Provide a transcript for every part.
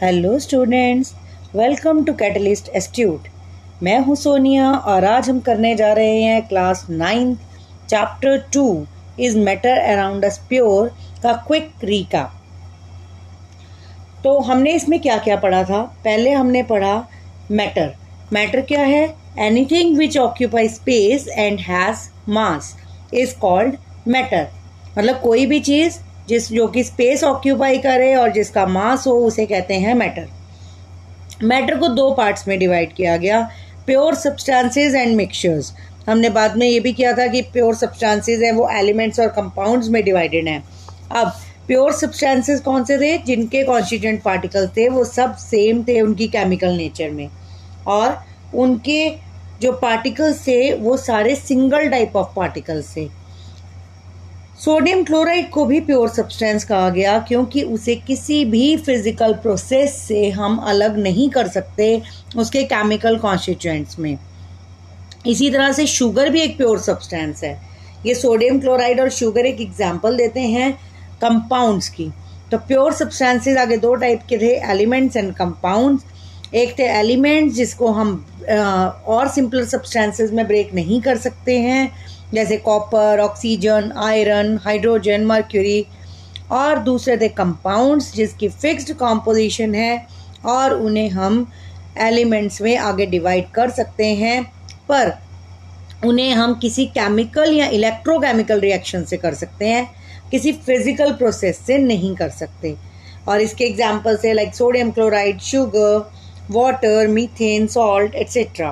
Hello students, welcome to Catalyst institute. मैं हूं सोनिया और आज हम करने जा रहे हैं class 9 chapter 2 is matter around us pure का क्विक रिकैप। तो हमने इसमें क्या क्या पढ़ा था? पहले हमने पढ़ा मैटर। मैटर क्या है? Anything which occupy space and has mass is called matter. मतलब कोई भी चीज़ जो कि स्पेस ऑक्यूपाई करे और जिसका मास हो उसे कहते हैं मैटर। मैटर को दो पार्ट्स में डिवाइड किया गया, प्योर सब्सटेंसेस एंड मिक्सचर्स। हमने बाद में ये भी किया था कि प्योर सब्सटेंसेस हैं वो एलिमेंट्स और कंपाउंड्स में डिवाइडेड हैं। अब प्योर सब्सटेंसेस कौन से थे? जिनके कॉन्स्टिट्यूएंट पार्टिकल्स थे वो सब सेम थे उनकी केमिकल नेचर में, और उनके जो पार्टिकल्स थे वो सारे सिंगल टाइप ऑफ पार्टिकल्स थे। सोडियम क्लोराइड को भी प्योर सब्सटेंस कहा गया क्योंकि उसे किसी भी फिजिकल प्रोसेस से हम अलग नहीं कर सकते उसके केमिकल कॉन्स्टिट्यूएंट्स में। इसी तरह से शुगर भी एक प्योर सब्सटेंस है। ये सोडियम क्लोराइड और शुगर एक एग्जांपल देते हैं कंपाउंड्स की। तो प्योर सब्सटेंसेस आगे दो टाइप के थे, एलिमेंट्स एंड कंपाउंड्स। एक थे एलिमेंट्स जिसको हम और सिंपलर सब्सटेंसेस में ब्रेक नहीं कर सकते हैं, जैसे copper, oxygen, iron, hydrogen, mercury. और दूसरे थे कंपाउंड्स जिसकी फिक्स्ड कॉम्पोजिशन है और उन्हें हम एलिमेंट्स में आगे डिवाइड कर सकते हैं, पर उन्हें हम किसी केमिकल या इलेक्ट्रोकेमिकल रिएक्शन से कर सकते हैं, किसी फिजिकल प्रोसेस से नहीं कर सकते। और इसके एग्जाम्पल्स है like sodium chloride, sugar, water, methane, salt etcetera.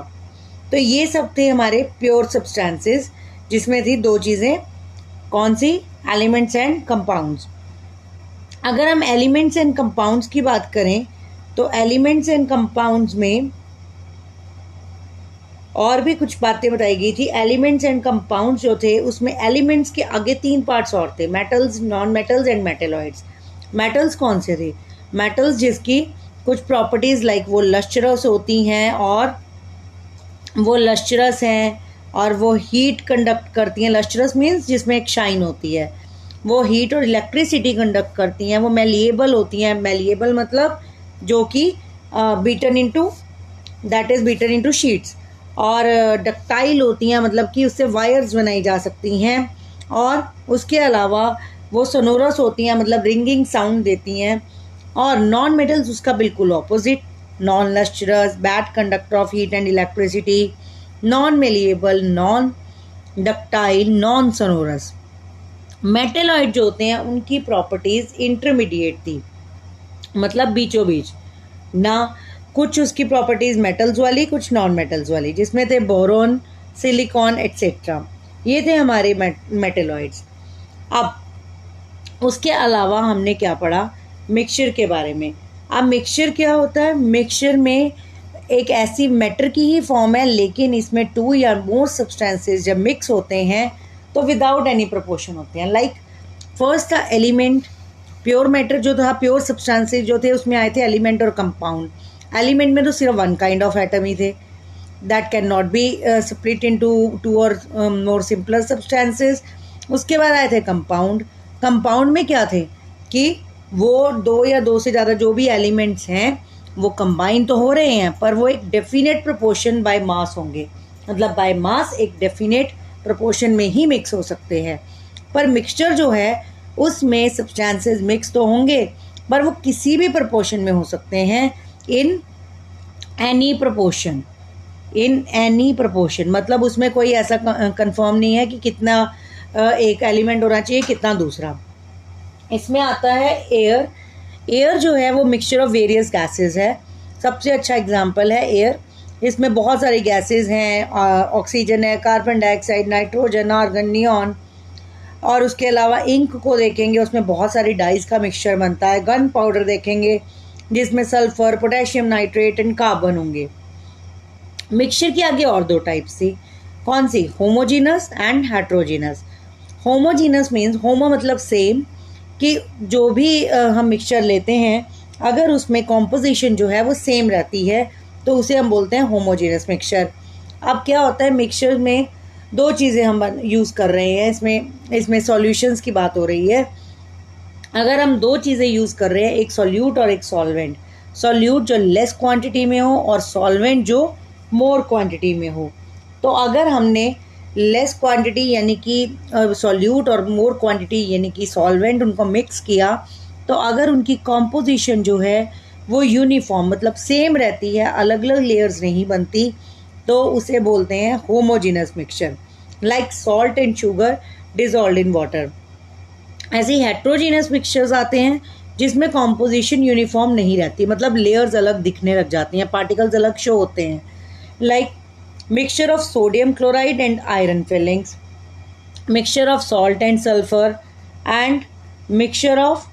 तो ये सब थे हमारे प्योर सब्सटेंसेस जिसमें थी दो चीज़ें, कौन सी? Elements and compounds. अगर हम एलिमेंट्स एंड कंपाउंड्स की बात करें तो एलिमेंट्स एंड कंपाउंड्स में और भी कुछ बातें बताई गई थी। एलिमेंट्स एंड कंपाउंड्स जो थे उसमें एलिमेंट्स के आगे तीन पार्ट्स और थे, metals, non metals and metalloids. Metals कौन से थे? मेटल्स जिसकी कुछ प्रॉपर्टीज़ लाइक वो लस्ट्रस होती हैं और वो लस्ट्रस हैं और वो हीट कंडक्ट करती हैं। लस्ट्रस मीन्स जिसमें एक शाइन होती है, वो हीट और इलेक्ट्रिसिटी कंडक्ट करती हैं। वो मेलिएबल होती हैं। मेलिएबल मतलब जो कि बीटन इनटू शीट्स। और डक्टाइल होती हैं, मतलब कि उससे वायर्स बनाई जा सकती हैं। और उसके अलावा वो सोनोरस होती हैं, मतलब रिंगिंग साउंड देती हैं। और नॉन मेटल्स उसका बिल्कुल opposite, non lustrous, bad conductor of heat and electricity, non malleable, non ductile, non sonorous. Metalloid जो होते हैं उनकी प्रॉपर्टीज इंटरमीडिएट थी, मतलब बीचों बीच ना। कुछ उसकी प्रॉपर्टीज मेटल्स वाली, कुछ नॉन मेटल्स वाली, जिसमें थे बोरोन, सिलिकॉन एट्सेट्रा। ये थे हमारे मेटेलॉइड्स। अब उसके अलावा हमने क्या पढ़ा? मिक्सचर के बारे में। अब मिक्सचर क्या होता है? मिक्सचर में एक ऐसी मैटर की ही फॉर्म है, लेकिन इसमें टू या मोर सब्सटेंसेस जब मिक्स होते हैं तो विदाउट एनी प्रोपोर्शन होते हैं। लाइक फर्स्ट था एलिमेंट। प्योर मैटर जो था, प्योर सब्सटेंसेस जो थे उसमें आए थे एलिमेंट और कंपाउंड। एलिमेंट में तो सिर्फ वन काइंड ऑफ एटम ही थे, that can not be split into two और मोर सिंपलर सब्सटेंसेस। उसके बाद आए थे कंपाउंड। कंपाउंड में क्या थे कि वो दो या दो से ज़्यादा जो भी एलिमेंट्स हैं वो कंबाइन तो हो रहे हैं, पर वो एक डेफिनेट प्रोपोर्शन बाय मास होंगे, मतलब बाय मास एक डेफिनेट प्रोपोर्शन में ही मिक्स हो सकते हैं। पर मिक्सचर जो है उसमें सब्सटेंसेस मिक्स तो होंगे, पर वो किसी भी प्रोपोर्शन में हो सकते हैं, इन एनी प्रोपोर्शन। मतलब उसमें कोई ऐसा कंफर्म नहीं है कि कितना एक एलिमेंट होना चाहिए, कितना दूसरा। इसमें आता है एयर। एयर जो है वो मिक्सचर ऑफ वेरियस गैसेस है। सबसे अच्छा एग्जांपल है एयर। इसमें बहुत सारी गैसेस हैं, ऑक्सीजन है, carbon dioxide, nitrogen, argon, neon. और उसके अलावा इंक को देखेंगे, उसमें बहुत सारी डाइज का मिक्सचर बनता है। गन पाउडर देखेंगे जिसमें sulphur, potassium nitrate and carbon होंगे। मिक्सचर की आगे और दो टाइप्स थी, कौन सी? Homogeneous and heterogeneous. Homogeneous means, homo मतलब सेम, कि जो भी हम मिक्सचर लेते हैं अगर उसमें कॉम्पोजिशन जो है वो सेम रहती है तो उसे हम बोलते हैं होमोजीनस मिक्सचर। अब क्या होता है, मिक्सचर में दो चीज़ें हम यूज़ कर रहे हैं, इसमें सॉल्यूशंस की बात हो रही है। अगर हम दो चीज़ें यूज़ कर रहे हैं, एक सॉल्यूट और एक सॉल्वेंट। सॉल्यूट जो लेस क्वांटिटी में हो और सॉल्वेंट जो मोर क्वांटिटी में हो। तो अगर हमने लेस क्वांटिटी यानी कि सॉल्यूट और मोर क्वांटिटी यानी कि सॉल्वेंट उनको मिक्स किया, तो अगर उनकी कॉम्पोजिशन जो है वो यूनिफॉर्म मतलब सेम रहती है, अलग अलग लेयर्स नहीं बनती, तो उसे बोलते हैं homogeneous mixture, like salt and sugar dissolve in water. ऐसे ही हेट्रोजीनस मिक्सचर्स आते हैं जिसमें कॉम्पोजिशन यूनिफॉर्म नहीं रहती, मतलब लेयर्स अलग दिखने लग जाती हैं, पार्टिकल्स अलग शो होते हैं, like mixture of sodium chloride and iron filings, mixture of salt and sulphur and mixture of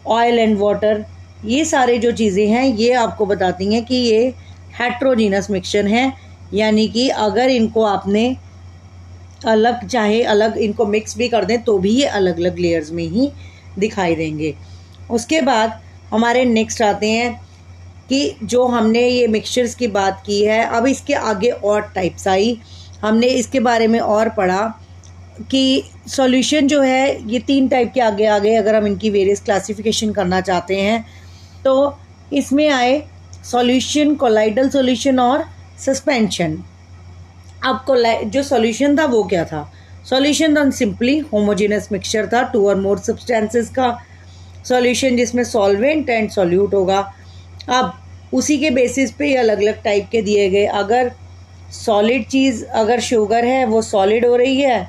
oil and water. ये सारे जो चीज़ें हैं ये आपको बताती हैं कि ये हेट्रोजीनस मिक्सचर हैं, यानी कि अगर इनको आपने अलग चाहे अलग इनको मिक्स भी कर दें तो भी ये अलग अलग लेयर्स में ही दिखाई देंगे। उसके बाद हमारे नेक्स्ट आते हैं कि जो हमने ये मिक्सचर्स की बात की है, अब इसके आगे और टाइप्स आई, हमने इसके बारे में और पढ़ा कि सॉल्यूशन जो है ये 3 टाइप के आगे आ गए। अगर हम इनकी वेरियस क्लासिफिकेशन करना चाहते हैं तो इसमें आए सॉल्यूशन, कोलाइडल सॉल्यूशन और सस्पेंशन। अब जो सॉल्यूशन था वो क्या था? सॉल्यूशन था सिंपली होमोजेनस मिक्सचर था 2 और मोर सब्सटेंसेस का सॉल्यूशन जिसमें सॉल्वेंट एंड सॉल्यूट होगा। अब उसी के बेसिस पे ये अलग अलग टाइप के दिए गए। अगर सॉलिड चीज़, अगर शुगर है वो सॉलिड हो रही है,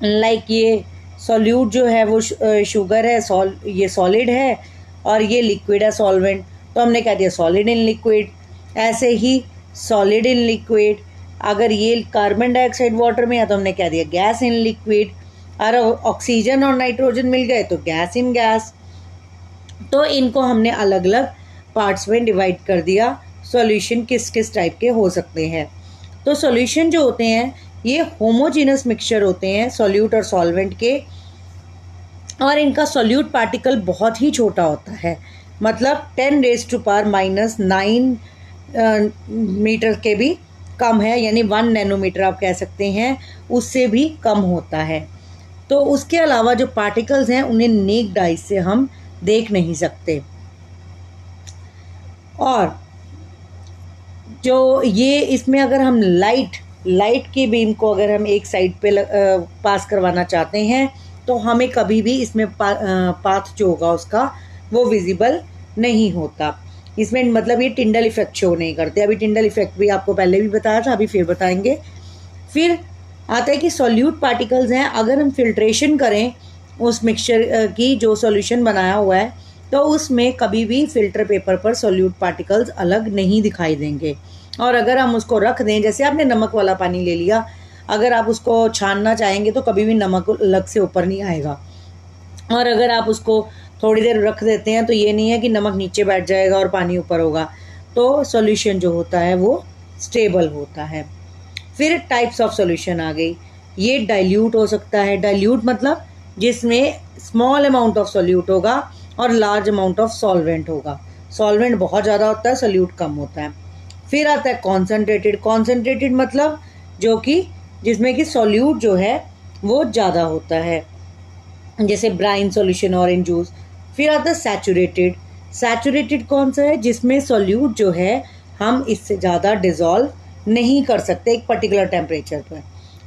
लाइक ये सॉल्यूट जो है वो शुगर है, ये सॉलिड है, और ये लिक्विड है सॉल्वेंट, तो हमने कह दिया सॉलिड इन लिक्विड। ऐसे ही सॉलिड इन लिक्विड, अगर ये कार्बन डाइऑक्साइड वाटर में है तो हमने कह दिया गैस इन लिक्विड, और ऑक्सीजन और नाइट्रोजन मिल गए तो गैस इन गैस। तो इनको हमने अलग अलग पार्ट्स में डिवाइड कर दिया, सॉल्यूशन किस किस टाइप के हो सकते हैं। तो सॉल्यूशन जो होते हैं ये होमोजेनस मिक्सचर होते हैं सॉल्यूट और सॉल्वेंट के, और इनका सॉल्यूट पार्टिकल बहुत ही छोटा होता है, मतलब 10⁻⁻⁹ मीटर के भी कम है, यानी 1 नैनोमीटर आप कह सकते हैं, उससे भी कम होता है। तो उसके अलावा जो पार्टिकल्स हैं उन्हें नेक्ड आई से हम देख नहीं सकते। और जो ये इसमें अगर हम लाइट की बीम को अगर हम एक साइड पे पास करवाना चाहते हैं तो हमें कभी भी इसमें पाथ जो होगा उसका वो विजिबल नहीं होता। इसमें मतलब ये टिंडल इफेक्ट शो नहीं करते। अभी टिंडल इफेक्ट भी आपको पहले भी बताया था, अभी फिर बताएंगे। फिर आता है कि सॉल्यूट पार्टिकल्स हैं, अगर हम फिल्ट्रेशन करें उस मिक्सचर की जो सॉल्यूशन बनाया हुआ है तो उसमें कभी भी फिल्टर पेपर पर सॉल्यूट पार्टिकल्स अलग नहीं दिखाई देंगे। और अगर हम उसको रख दें, जैसे आपने नमक वाला पानी ले लिया, अगर आप उसको छानना चाहेंगे तो कभी भी नमक अलग से ऊपर नहीं आएगा, और अगर आप उसको थोड़ी देर रख देते हैं तो ये नहीं है कि नमक नीचे बैठ जाएगा और पानी ऊपर होगा। तो सॉल्यूशन जो होता है वो स्टेबल होता है। फिर टाइप्स ऑफ सॉल्यूशन आ गई। ये डाइल्यूट हो सकता है, डाइल्यूट मतलब जिसमें स्मॉल अमाउंट ऑफ सॉल्यूट होगा और लार्ज अमाउंट ऑफ सॉल्वेंट होगा। सॉल्वेंट बहुत ज़्यादा होता है, सॉल्यूट कम होता है। फिर आता है कॉन्सेंट्रेटेड। कॉन्सेंट्रेटेड मतलब जो कि जिसमें कि सॉल्यूट जो है वो ज़्यादा होता है, जैसे ब्राइन सॉल्यूशन, ऑरेंज जूस। फिर आता है सैचुरेटेड। सैचुरेटेड कौन सा है? जिसमें सॉल्यूट जो है हम इससे ज़्यादा डिज़ोल्व नहीं कर सकते एक पर्टिकुलर टेम्परेचर पर,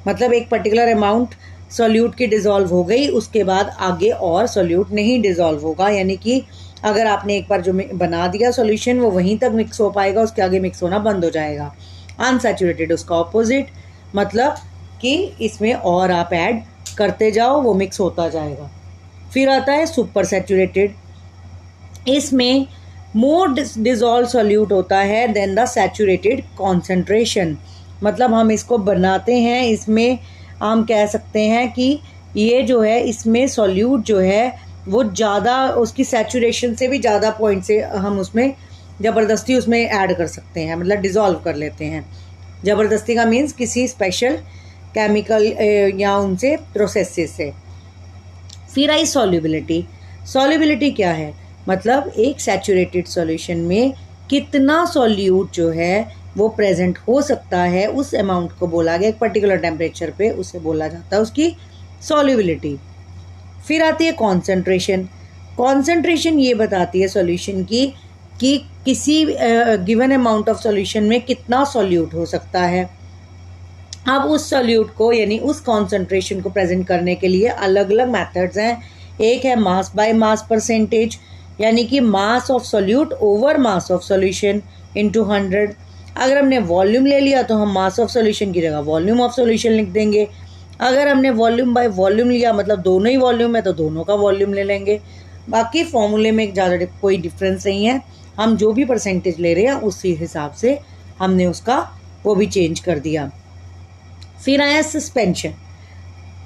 मतलब एक पर्टिकुलर अमाउंट सॉल्यूट की डिज़ोल्व हो गई, उसके बाद आगे और सॉल्यूट नहीं डिज़ोल्व होगा। यानी कि अगर आपने एक बार जो बना दिया सॉल्यूशन वो वहीं तक मिक्स हो पाएगा, उसके आगे मिक्स होना बंद हो जाएगा। अनसैचुरेटेड उसका ऑपोजिट, मतलब कि इसमें और आप ऐड करते जाओ वो मिक्स होता जाएगा। फिर आता है सुपर सैचुरेटेड। इसमें मोर डिजॉल्व सॉल्यूट होता है देन द सैचुरेटेड कॉन्सेंट्रेशन, मतलब हम इसको बनाते हैं, इसमें हम कह सकते हैं कि ये जो है इसमें सॉल्यूट जो है वो ज़्यादा, उसकी सैचुरेशन से भी ज़्यादा पॉइंट से हम उसमें ज़बरदस्ती उसमें ऐड कर सकते हैं, मतलब डिज़ोल्व कर लेते हैं। ज़बरदस्ती का मीन्स किसी स्पेशल केमिकल या उनसे प्रोसेसेस से। फिर आई सॉल्युबिलिटी। सॉल्युबिलिटी क्या है? मतलब एक सैचुरेटेड सॉल्यूशन में कितना सॉल्यूट जो है वो प्रेजेंट हो सकता है, उस अमाउंट को बोला गया एक पर्टिकुलर टेम्परेचर पे, उसे बोला जाता है उसकी सॉल्युबिलिटी। फिर आती है कॉन्सेंट्रेशन। कॉन्सेंट्रेशन ये बताती है सॉल्यूशन की कि किसी गिवन अमाउंट ऑफ सॉल्यूशन में कितना सॉल्यूट हो सकता है। अब उस सॉल्यूट को यानी उस कॉन्सेंट्रेशन को प्रेजेंट करने के लिए अलग अलग मेथड्स हैं। एक है मास बाय मास परसेंटेज, यानी कि mass of solute over mass of solution into 100। अगर हमने वॉल्यूम ले लिया तो हम मास ऑफ सॉल्यूशन की जगह वॉल्यूम ऑफ सॉल्यूशन लिख देंगे। अगर हमने वॉल्यूम बाय वॉल्यूम लिया, मतलब दोनों ही वॉल्यूम है, तो दोनों का वॉल्यूम ले लेंगे। बाकी फॉर्मूले में ज़्यादा कोई डिफरेंस नहीं है, हम जो भी परसेंटेज ले रहे हैं उसी हिसाब से हमने उसका वो भी चेंज कर दिया। फिर आया सस्पेंशन।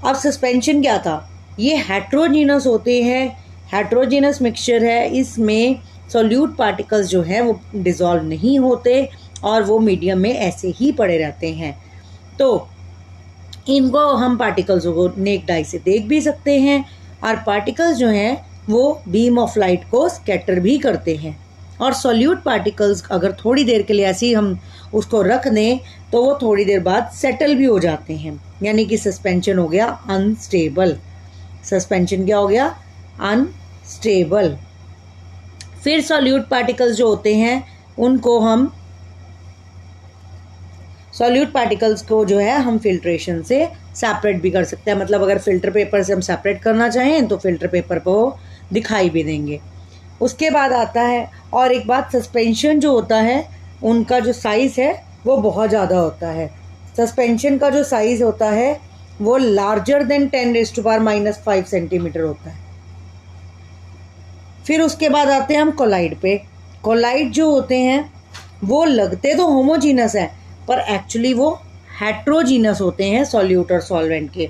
अब सस्पेंशन क्या था, ये हेट्रोजीनस होते हैं, हेट्रोजीनस मिक्सचर है, इसमें सॉल्यूट पार्टिकल्स जो हैं वो डिज़ोल्व नहीं होते और वो मीडियम में ऐसे ही पड़े रहते हैं। तो इनको हम पार्टिकल्स को नेक्ड आई से देख भी सकते हैं और पार्टिकल्स जो हैं वो बीम ऑफ लाइट को स्कैटर भी करते हैं। और सॉल्यूट पार्टिकल्स अगर थोड़ी देर के लिए ऐसे ही हम उसको रख दें तो वो थोड़ी देर बाद सेटल भी हो जाते हैं, यानी कि सस्पेंशन हो गया अनस्टेबल। सस्पेंशन क्या हो गया, अनस्टेबल। फिर सॉल्यूट पार्टिकल्स जो होते हैं उनको हम सॉल्यूट पार्टिकल्स को जो है हम फिल्ट्रेशन से सेपरेट भी कर सकते हैं। मतलब अगर फिल्टर पेपर से हम सेपरेट करना चाहें तो फिल्टर पेपर को दिखाई भी देंगे। उसके बाद आता है और एक बात, सस्पेंशन जो होता है उनका जो साइज़ है वो बहुत ज़्यादा होता है। सस्पेंशन का जो साइज़ होता है वो लार्जर देन 10⁻⁻5 सेंटीमीटर होता है। फिर उसके बाद आते हैं हम कोलाइड पे। कोलाइड जो होते हैं वो लगते तो होमोजीनस हैं पर एक्चुअली वो हेट्रोजीनस होते हैं सॉल्यूट और सॉल्वेंट के।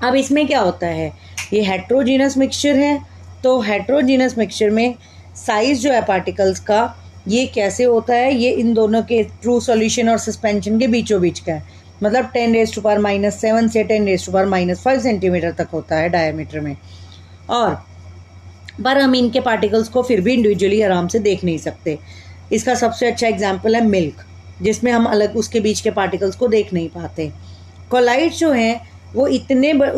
अब इसमें क्या होता है, ये हेट्रोजीनस मिक्सचर है, तो हेट्रोजीनस मिक्सचर में साइज़ जो है पार्टिकल्स का ये कैसे होता है, ये इन दोनों के ट्रू सॉल्यूशन और सस्पेंशन के बीचों बीच का है। मतलब 10⁻⁻7 से 10⁻⁻5 सेंटीमीटर तक होता है डायमीटर में। और पर हम इनके पार्टिकल्स को फिर भी इंडिविजुअली आराम से देख नहीं सकते। इसका सबसे अच्छा एग्जाम्पल है मिल्क, जिसमें हम अलग उसके बीच के पार्टिकल्स को देख नहीं पाते। कोलाइड जो हैं वो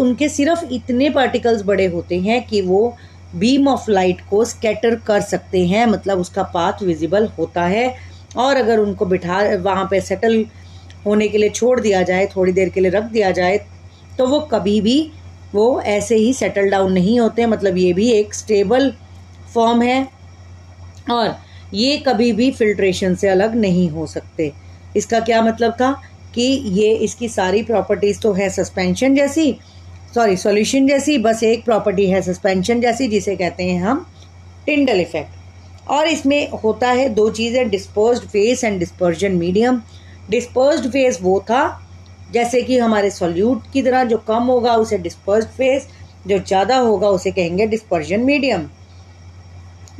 उनके सिर्फ इतने पार्टिकल्स बड़े होते हैं कि वो बीम ऑफ लाइट को स्कैटर कर सकते हैं, मतलब उसका पाथ विजिबल होता है। और अगर उनको बिठा वहाँ पे सेटल होने के लिए छोड़ दिया जाए, थोड़ी देर के लिए रख दिया जाए, तो वो कभी भी वो ऐसे ही सेटल डाउन नहीं होते। मतलब ये भी एक स्टेबल फॉर्म है और ये कभी भी फिल्ट्रेशन से अलग नहीं हो सकते। इसका क्या मतलब था कि ये इसकी सारी प्रॉपर्टीज़ तो है सस्पेंशन जैसी, सॉल्यूशन जैसी, बस एक प्रॉपर्टी है सस्पेंशन जैसी जिसे कहते हैं हम टिंडल इफेक्ट। और इसमें होता है दो चीज़ें, dispersed phase and dispersion medium. Dispersed phase वो था जैसे कि हमारे सॉल्यूट की तरह, जो कम होगा उसे डिस्पर्स्ड फेस, जो ज़्यादा होगा उसे कहेंगे डिस्पर्जन मीडियम।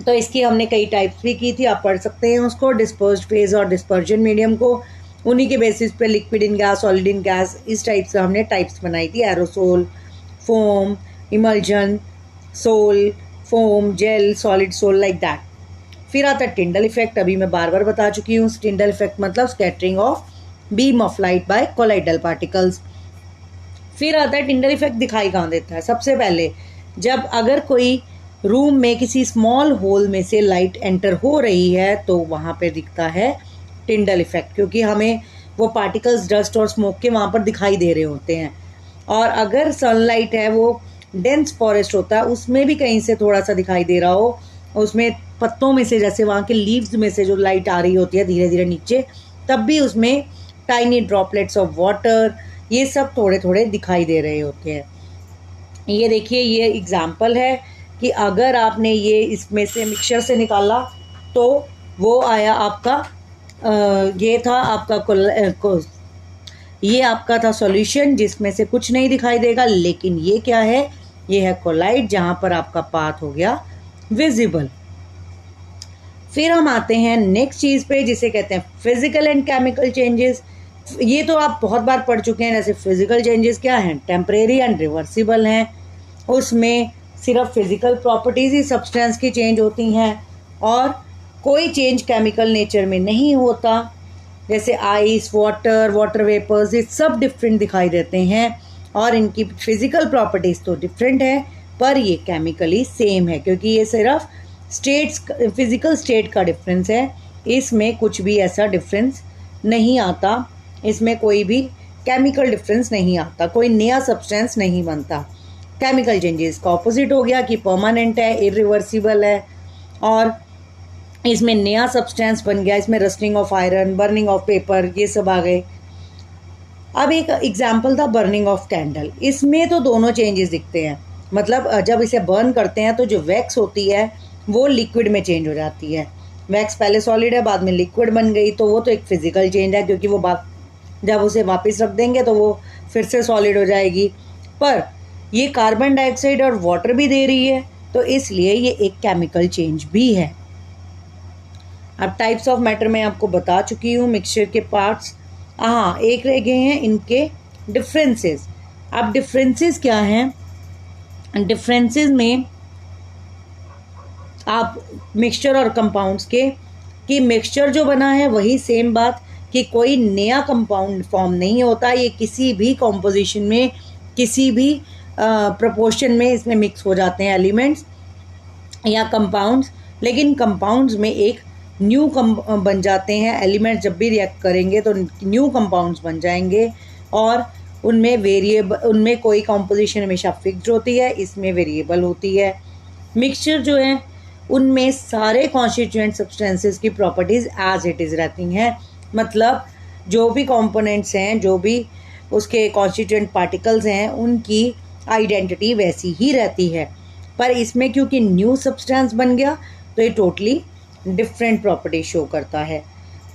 तो इसकी हमने कई टाइप्स भी की थी, आप पढ़ सकते हैं उसको, डिस्पर्स्ड फेस और डिस्पर्जन मीडियम को। उन्हीं के बेसिस पे liquid in gas, solid in gas, इस टाइप से हमने टाइप्स बनाई थी, aerosol, foam, emulsion, sol, foam, gel, solid sol, like that. फिर आता है टिंडल इफेक्ट, अभी मैं बार बार बता चुकी हूँ। टिंडल इफेक्ट मतलब scattering of beam of light by colloidal particles. फिर आता है टिंडल इफेक्ट दिखाई कहाँ देता है, सबसे पहले जब अगर कोई रूम में किसी स्मॉल होल में से लाइट एंटर हो रही है तो वहाँ पे दिखता है टिंडल इफेक्ट, क्योंकि हमें वो पार्टिकल्स डस्ट और स्मोक के वहाँ पर दिखाई दे रहे होते हैं। और अगर सनलाइट है वो डेंस फॉरेस्ट होता है, उसमें भी कहीं से थोड़ा सा दिखाई दे रहा हो, उसमें पत्तों में से, जैसे वहाँ के लीव्स में से जो लाइट आ रही होती है धीरे धीरे नीचे, तब भी उसमें टाइनी ड्रॉपलेट्स ऑफ वाटर ये सब थोड़े थोड़े दिखाई दे रहे होते हैं। ये देखिए, ये एग्जाम्पल है कि अगर आपने ये इसमें से मिक्सचर से निकाला तो वो आया आपका ये था आपका ये आपका था सॉल्यूशन जिसमें से कुछ नहीं दिखाई देगा, लेकिन ये क्या है, ये है कोलाइड जहाँ पर आपका पाथ हो गया विजिबल। फिर हम आते हैं नेक्स्ट चीज़ पे जिसे कहते हैं फिजिकल एंड केमिकल चेंजेस। ये तो आप बहुत बार पढ़ चुके हैं। जैसे फिजिकल चेंजेस क्या हैं, टेम्परेरी एंड रिवर्सिबल हैं, उसमें सिर्फ फिजिकल प्रॉपर्टीज़ ही सब्सटेंस की चेंज होती हैं और कोई चेंज केमिकल नेचर में नहीं होता। जैसे आइस, वाटर वेपर्स, ये सब डिफरेंट दिखाई देते हैं और इनकी फिजिकल प्रॉपर्टीज़ तो डिफरेंट है पर ये केमिकली सेम है, क्योंकि ये सिर्फ स्टेट्स, फिजिकल स्टेट का डिफरेंस है, इसमें कुछ भी ऐसा डिफरेंस नहीं आता, इसमें कोई भी केमिकल डिफरेंस नहीं आता, कोई नया सब्सटेंस नहीं बनता। केमिकल चेंजेस का ऑपोजिट हो गया कि परमानेंट है, इरिवर्सिबल है, और इसमें नया सब्सटेंस बन गया, इसमें rusting of iron, burning of paper, ये सब आ गए। अब एक एग्जाम्पल था बर्निंग ऑफ कैंडल, इसमें तो दोनों चेंजेस दिखते हैं, मतलब जब इसे बर्न करते हैं तो जो वैक्स होती है वो लिक्विड में चेंज हो जाती है। वैक्स पहले सॉलिड है, बाद में लिक्विड बन गई, तो वो तो एक फिजिकल चेंज है, क्योंकि वो जब उसे वापस रख देंगे तो वो फिर से सॉलिड हो जाएगी। पर ये कार्बन डाइऑक्साइड और वाटर भी दे रही है, तो इसलिए ये एक केमिकल चेंज भी है। अब टाइप्स ऑफ मैटर मैं आपको बता चुकी हूँ, मिक्सचर के पार्ट्स। हाँ, एक रह गए हैं इनके डिफरेंसेस। अब डिफरेंसेस क्या हैं? डिफरेंसेस में आप मिक्सचर और कंपाउंड्स के, कि मिक्सचर जो बना है वही सेम बात, कि कोई नया कंपाउंड फॉर्म नहीं होता, ये किसी भी कॉम्पोजिशन में, किसी भी प्रोपोर्शन में इसमें मिक्स हो जाते हैं एलिमेंट्स या कंपाउंड्स। लेकिन कंपाउंड्स में एक न्यू बन जाते हैं, एलिमेंट्स जब भी रिएक्ट करेंगे तो न्यू कंपाउंड्स बन जाएंगे, और उनमें वेरिएबल, उनमें कोई कॉम्पोजिशन हमेशा फिक्स्ड होती है, इसमें वेरिएबल होती है। मिक्सचर जो है उनमें सारे कॉन्स्टिट्यूएंट सब्सटेंसेस की प्रॉपर्टीज़ एज इट इज़ रहती हैं, मतलब जो भी कंपोनेंट्स हैं, जो भी उसके कॉन्स्टिट्यूएंट पार्टिकल्स हैं, उनकी आइडेंटिटी वैसी ही रहती है। पर इसमें क्योंकि न्यू सब्सटेंस बन गया तो ये टोटली डिफरेंट प्रॉपर्टी शो करता है।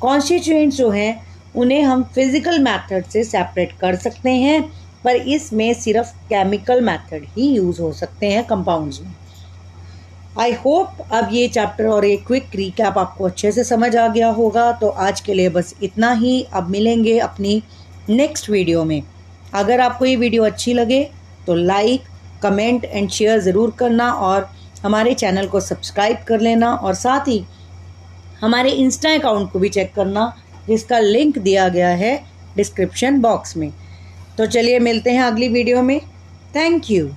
कॉन्स्टिट्यूएंट्स जो हैं उन्हें हम फिजिकल मेथड से सेपरेट कर सकते हैं, पर इसमें सिर्फ केमिकल मेथड ही यूज़ हो सकते हैं कंपाउंड्स में। आई होप अब ये चैप्टर और एक क्विक रिकैप आपको अच्छे से समझ आ गया होगा। तो आज के लिए बस इतना ही, अब मिलेंगे अपनी नेक्स्ट वीडियो में। अगर आपको ये वीडियो अच्छी लगे तो लाइक, कमेंट एंड शेयर ज़रूर करना, और हमारे चैनल को सब्सक्राइब कर लेना, और साथ ही हमारे इंस्टा अकाउंट को भी चेक करना, जिसका लिंक दिया गया है डिस्क्रिप्शन बॉक्स में। तो चलिए मिलते हैं अगली वीडियो में। Thank you.